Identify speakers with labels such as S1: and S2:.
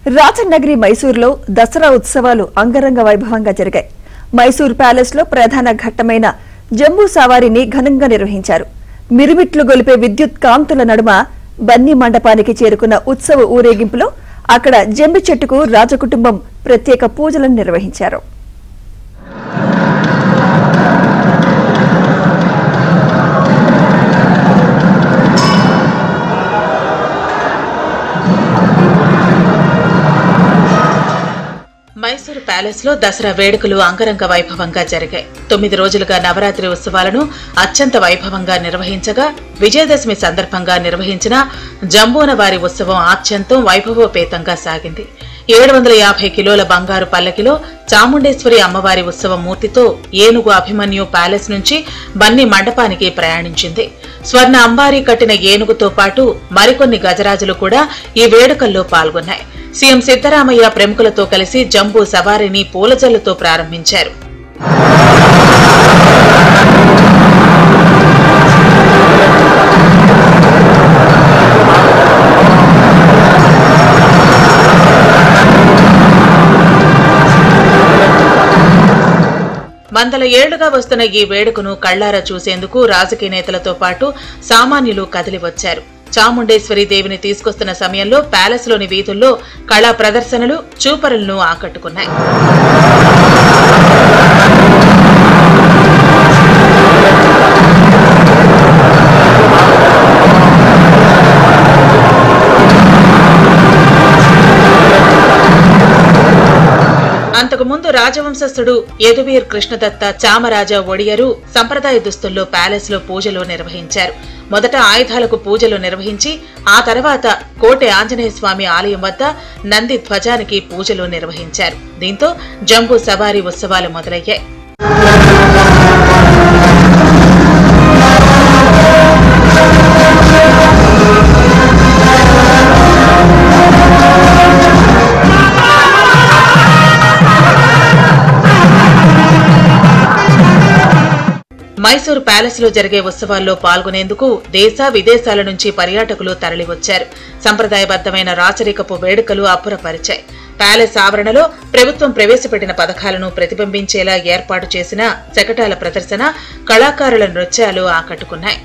S1: రాజనగరి మైసూరులో దసరా ఉత్సవాలు అంగరంగ వైభవంగా జరిగాయి. మైసూర్ ప్యాలెస్ లో ప్రధాన ఘట్టమైన జంబూ సవారీని ఘనంగా నిర్వహించారు. మిరుమిట్లు గొలిపే విద్యుత్ కాంతుల నడుమ బన్నీ మండపానికి చేరుకున్న ఉత్సవ ఊరేగింపులో అక్కడ జంబి చెట్టుకు రాజకుటుంబం ప్రత్యేక పూజలను నిర్వహించారు.
S2: మైసూరు ప్యాలెస్ లో దసరా వేడుకలు అంగరంగ వైభవంగా జరిగాయి. 9 రోజులుగా నవరాత్రి ఉత్సవాలను అత్యంత వైభవంగా నిర్వహించగా విజయదశమి సందర్భంగా నిర్వహించిన జంబూనవారి ఉత్సవం ఆత్యంతం వైభవోపేతంగా సాగింది. 750 కిలోల బంగారు పల్లకిలో చాముండేశ్వరి అమ్మవారి ఉత్సవ మూర్తితో ఏనుగు అభిమన్యు ప్యాలెస్ నుంచి బన్నీ మండపానికి ప్రయాణించింది. స్వర్ణ అంబారీ కట్టిన ఏనుగుతో పాటు మరికొన్ని గజరాజులు కూడా ఈ వేడుకల్లో పాల్గొన్నాయి. సీఎం సిద్దరామయ్య ప్రముఖులతో కలిసి జంబూ సవారీని పూలజల్లుతో ప్రారంభించారు. వందల ఏళ్లుగా వస్తున్న ఈ వేడుకను కళ్లారా చూసేందుకు రాజకీయ నేతలతో పాటు సామాన్యులు కదిలివచ్చారు. చాముండేశ్వరి దేవిని తీసుకొస్తున్న సమయంలో ప్యాలెస్ లోని వీధుల్లో కళా ప్రదర్శనలు చూపరులను ఆకట్టుకున్నాయి. అంతకుముందు రాజవంశస్థుడు యదువీర్ కృష్ణదత్త చామరాజా ఒడియరు సంప్రదాయ దుస్తుల్లో ప్యాలెస్ లో పూజలు నిర్వహించారు. మొదట ఆయుధాలకు పూజలు నిర్వహించి ఆ తర్వాత కోటె ఆంజనేయ స్వామి ఆలయం వద్ద నంది ధ్వజానికి పూజలు నిర్వహించారు. దీంతో జంబూ సవారీ ఉత్సవాలు మొదలయ్యాయి. మైసూరు ప్యాలెస్ లో జరిగే ఉత్సవాల్లో పాల్గొనేందుకు దేశ విదేశాల నుంచి పర్యాటకులు తరలివచ్చారు. సంప్రదాయబద్దమైన రాచరికపు వేడుకలు అబ్బురపరిచాయి. ప్యాలెస్ ఆవరణలో ప్రభుత్వం ప్రవేశపెట్టిన పథకాలను ప్రతిబింబించేలా ఏర్పాటు చేసిన శకటాల ప్రదర్శన, కళాకారుల నృత్యాలు ఆకట్టుకున్నాయి.